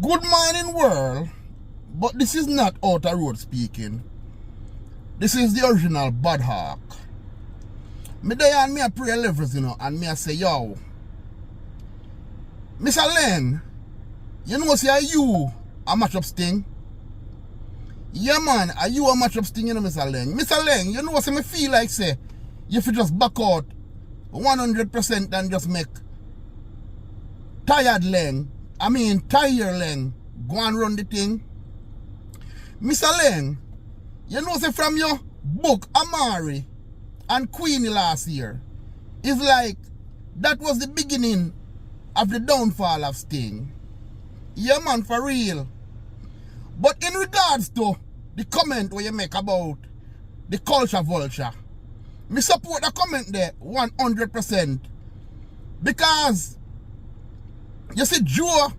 Good morning, world. But this is not Outer Road speaking. This is the original Bad Hawk. Me there and me a pray levels, and me a say, yo, Mr. Laing, you know say you a match up sting? Yeah man, are you a match up sting, Mr. Laing? Mr. Laing, you know say me feel like say, you should just back out 100% and just make tired Laing, Laing, go and run the thing. Mr. Laing, you know say from your book Amari and Queenie last year, it's like that was the beginning of the downfall of Sting. Yeah man, for real. But in regards to the comment where you make about the culture vulture, me support the comment there 100%. Because you see Joe